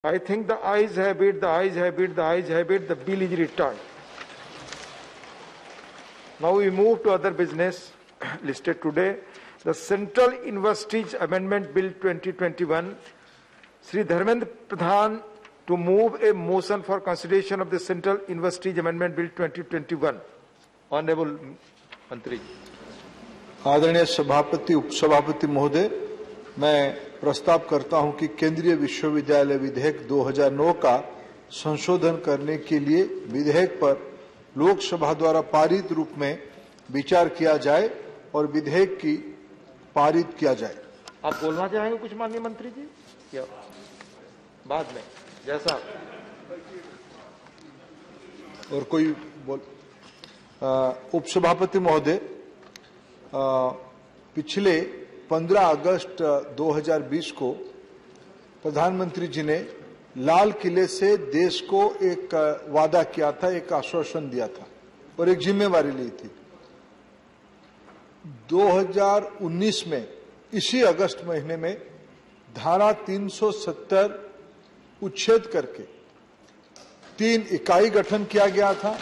I think the ayes have it, the ayes have it, the ayes have it, the bill is returned. Now we move to other business listed today. The Central Universities Amendment Bill 2021. Shri Dharmendra Pradhan to move a motion for consideration of the Central Universities Amendment Bill 2021. Honorable Mantri. आदरणीय सभापति उपसभापति महोदय, मैं प्रस्ताव करता हूं कि केंद्रीय विश्वविद्यालय विधेयक 2009 का संशोधन करने के लिए विधेयक पर लोकसभा द्वारा पारित रूप में विचार किया जाए और विधेयक की पारित किया जाए। आप बोलना चाहेंगे कुछ माननीय मंत्री जी या बाद में जैसा और कोई बोल? उपसभापति महोदय, पिछले 15 अगस्त 2020 को प्रधानमंत्री जी ने लाल किले से देश को एक वादा किया था, एक आश्वासन दिया था और एक जिम्मेवारी ली थी। 2019 में इसी अगस्त महीने में धारा 370 उच्छेद करके 3 इकाई गठन किया गया था,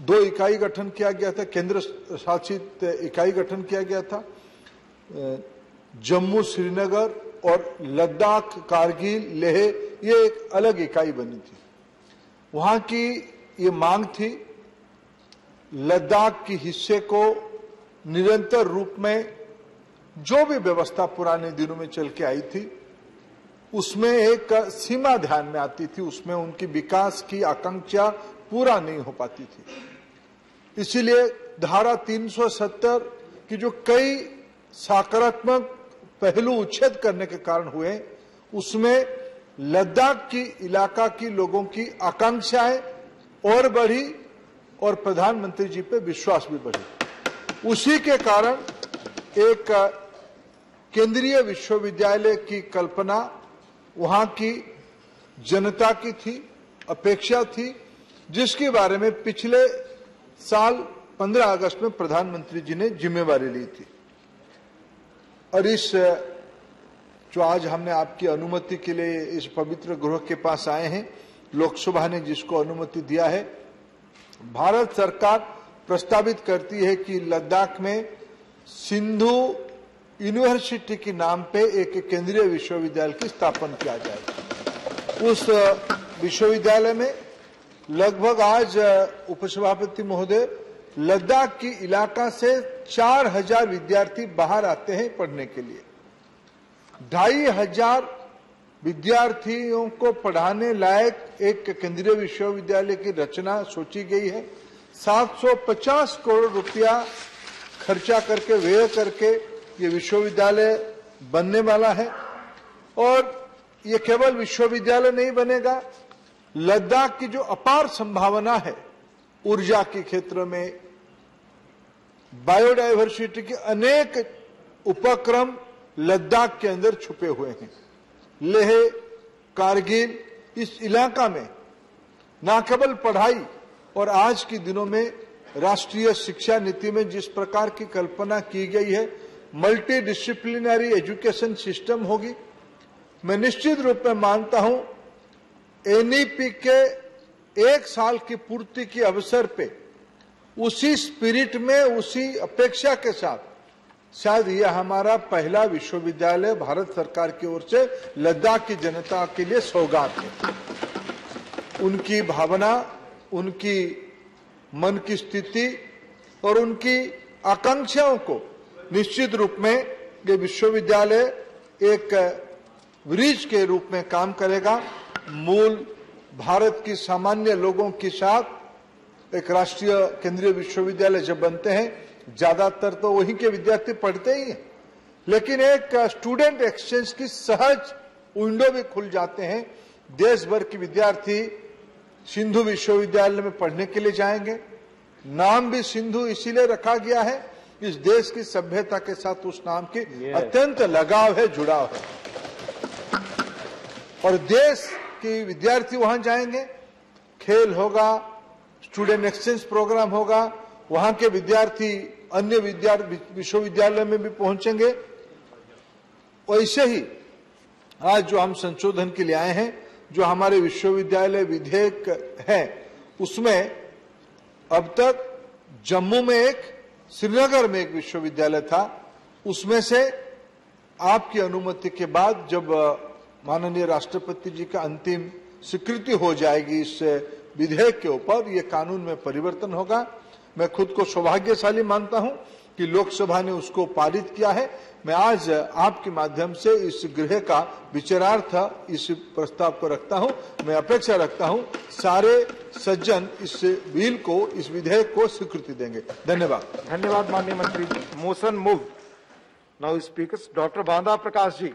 2 इकाई गठन किया गया था, केंद्र शासित इकाई गठन किया गया था। जम्मू श्रीनगर और लद्दाख कारगिल लेह ये एक अलग इकाई बनी थी। वहां की ये मांग थी लद्दाख के हिस्से को निरंतर रूप में जो भी व्यवस्था पुराने दिनों में चल के आई थी उसमें एक सीमा ध्यान में आती थी, उसमें उनकी विकास की आकांक्षा पूरा नहीं हो पाती थी। इसीलिए धारा 370 की जो कई सकारात्मक पहलू उच्छेद करने के कारण हुए, उसमें लद्दाख की इलाका की लोगों की आकांक्षाएं और बढ़ी और प्रधानमंत्री जी पे विश्वास भी बढ़ी। उसी के कारण एक केंद्रीय विश्वविद्यालय की कल्पना वहां की जनता की थी, अपेक्षा थी, जिसके बारे में पिछले साल 15 अगस्त में प्रधानमंत्री जी ने जिम्मेवारी ली थी। और इस जो आज हमने आपकी अनुमति के लिए इस पवित्र गृह के पास आए हैं, लोकसभा ने जिसको अनुमति दिया है, भारत सरकार प्रस्तावित करती है कि लद्दाख में सिंधु यूनिवर्सिटी के नाम पे एक केंद्रीय विश्वविद्यालय की स्थापना किया जाए। उस विश्वविद्यालय में लगभग आज उपसभापति महोदय लद्दाख की इलाका से 4000 विद्यार्थी बाहर आते हैं पढ़ने के लिए। 2500 विद्यार्थियों को पढ़ाने लायक एक केंद्रीय विश्वविद्यालय की रचना सोची गई है। 750 करोड़ रुपया खर्चा करके व्यय करके ये विश्वविद्यालय बनने वाला है। और ये केवल विश्वविद्यालय नहीं बनेगा, लद्दाख की जो अपार संभावना है ऊर्जा के क्षेत्र में, बायोडायवर्सिटी के अनेक उपक्रम लद्दाख के अंदर छुपे हुए हैं। लेह, कारगिल, इस इलाका में न केवल पढ़ाई और आज के दिनों में राष्ट्रीय शिक्षा नीति में जिस प्रकार की कल्पना की गई है, मल्टी डिसिप्लिनरी एजुकेशन सिस्टम होगी। मैं निश्चित रूप में मानता हूं एनईपी के 1 साल की पूर्ति के अवसर पे उसी स्पिरिट में, उसी अपेक्षा के साथ शायद यह हमारा पहला विश्वविद्यालय भारत सरकार की ओर से लद्दाख की जनता के लिए सौगात है। उनकी भावना, उनकी मन की स्थिति और उनकी आकांक्षाओं को निश्चित रूप में ये विश्वविद्यालय एक ब्रिज के रूप में काम करेगा। मूल भारत की सामान्य लोगों के साथ एक राष्ट्रीय केंद्रीय विश्वविद्यालय जब बनते हैं, ज्यादातर तो वहीं के विद्यार्थी पढ़ते ही हैं, लेकिन एक स्टूडेंट एक्सचेंज की सहज विंडो भी खुल जाते हैं। देश भर के विद्यार्थी सिंधु विश्वविद्यालय में पढ़ने के लिए जाएंगे। नाम भी सिंधु इसीलिए रखा गया है, इस देश की सभ्यता के साथ उस नाम की अत्यंत लगाव है, जुड़ाव है। और देश के विद्यार्थी वहां जाएंगे, खेल होगा, स्टूडेंट एक्सचेंज प्रोग्राम होगा, वहां के विद्यार्थी अन्य विश्वविद्यालय में भी पहुंचेंगे। वैसे ही आज जो हम संशोधन के लिए आए हैं, जो हमारे विश्वविद्यालय विधेयक है, उसमें अब तक जम्मू में एक, श्रीनगर में एक विश्वविद्यालय था। उसमें से आपकी अनुमति के बाद जब माननीय राष्ट्रपति जी का अंतिम स्वीकृति हो जाएगी इस विधेयक के ऊपर, ये कानून में परिवर्तन होगा। मैं खुद को सौभाग्यशाली मानता हूं कि लोकसभा ने उसको पारित किया है। मैं आज आपके माध्यम से इस गृह का विचारार्थ इस प्रस्ताव को रखता हूं। मैं अपेक्षा रखता हूं सारे सज्जन इस बिल को, इस विधेयक को स्वीकृति देंगे। धन्यवाद। धन्यवाद माननीय मंत्री जी। Motion move. Now speakers doctor Banda Prakash जी।